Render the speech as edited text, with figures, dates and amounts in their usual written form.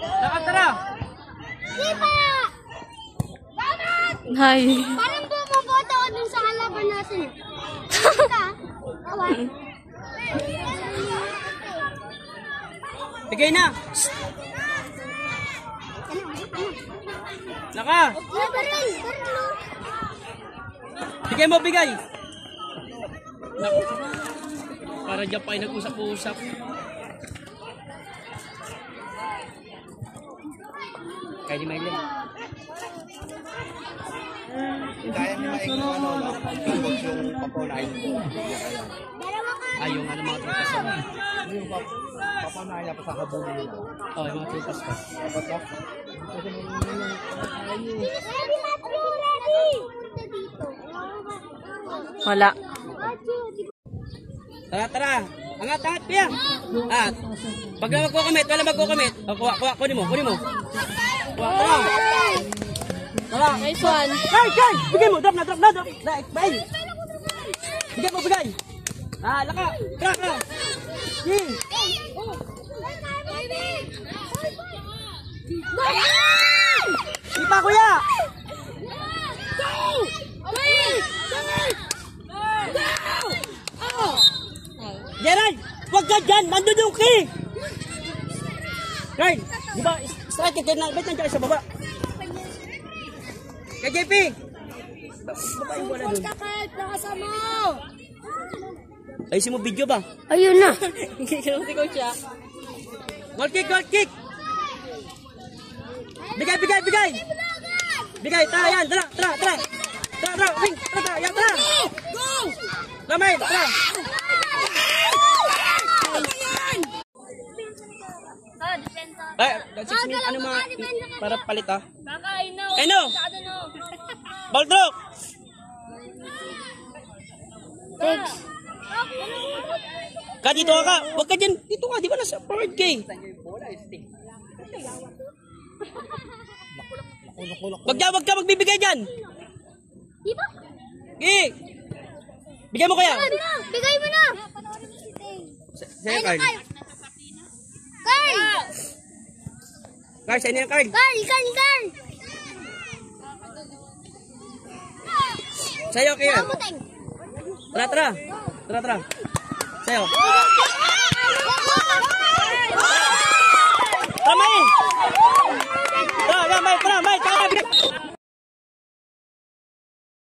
Nakatara! Di pa! Hi. Parang bumoboto ako dun sa halaban natin. Ka? Awan. Bigay na! Naka! Bigay mo, bigay! Naku. Para dyan pa ay nag-usap-usap. Kaya di Maylin. Kaya niyo maingin ano, tapos yung papunahin ko. Ay, yung ano mga trupas yun. Yung papunahin niya pa sa habulin nila. Oh, yung mga trupas pa. Dapat ba? Wala. Tara, tara! Angat, angat, piya! Ah, pag na magkukumit, wala magkukumit. O, kuha, kunin mo, kunin mo. Kuha, tara! Tara! Nice one. Kay, kay! Bigay mo, drop na, drop na, drop! Bigay! Bigay mo, bigay! Ah, laka! Tara, tara! Yee! Ipa, kuya! Gerald! Huwag ka dyan! Nandun yung key! Gerald! Di ba? Strike it na. Ba't nandiyan sa baba? Kay JP! Baba yung bola dun. Ayusin mo video ba? Ayun na. Sigaw siya. Goal kick! Goal kick! Bigay! Bigay! Bigay! Bigay! Tara yan! Tara! Tara! Tara! Tara! Tara! Wing! Tara! Tara! Yan! Tara! Go! Lamay! Tara! Ay, 6 minutes, ano mga, para palit ah. Eno! Ball throw! Ka, dito ka! Huwag ka dyan! Dito ka, di ba nasa forward kay? Wag ka magbibigay dyan! Di ba? Okay! Bigay mo kaya! Bigay mo na! Sa'yo, Carl. Carl! Carl, sa'yo na yung Carl. Carl! Sa'yo, kaya. Kamuteng! Tara, tara. Tara, tara. Sa'yo. Tara, May! Tara, May! Tara, May! Tara, May!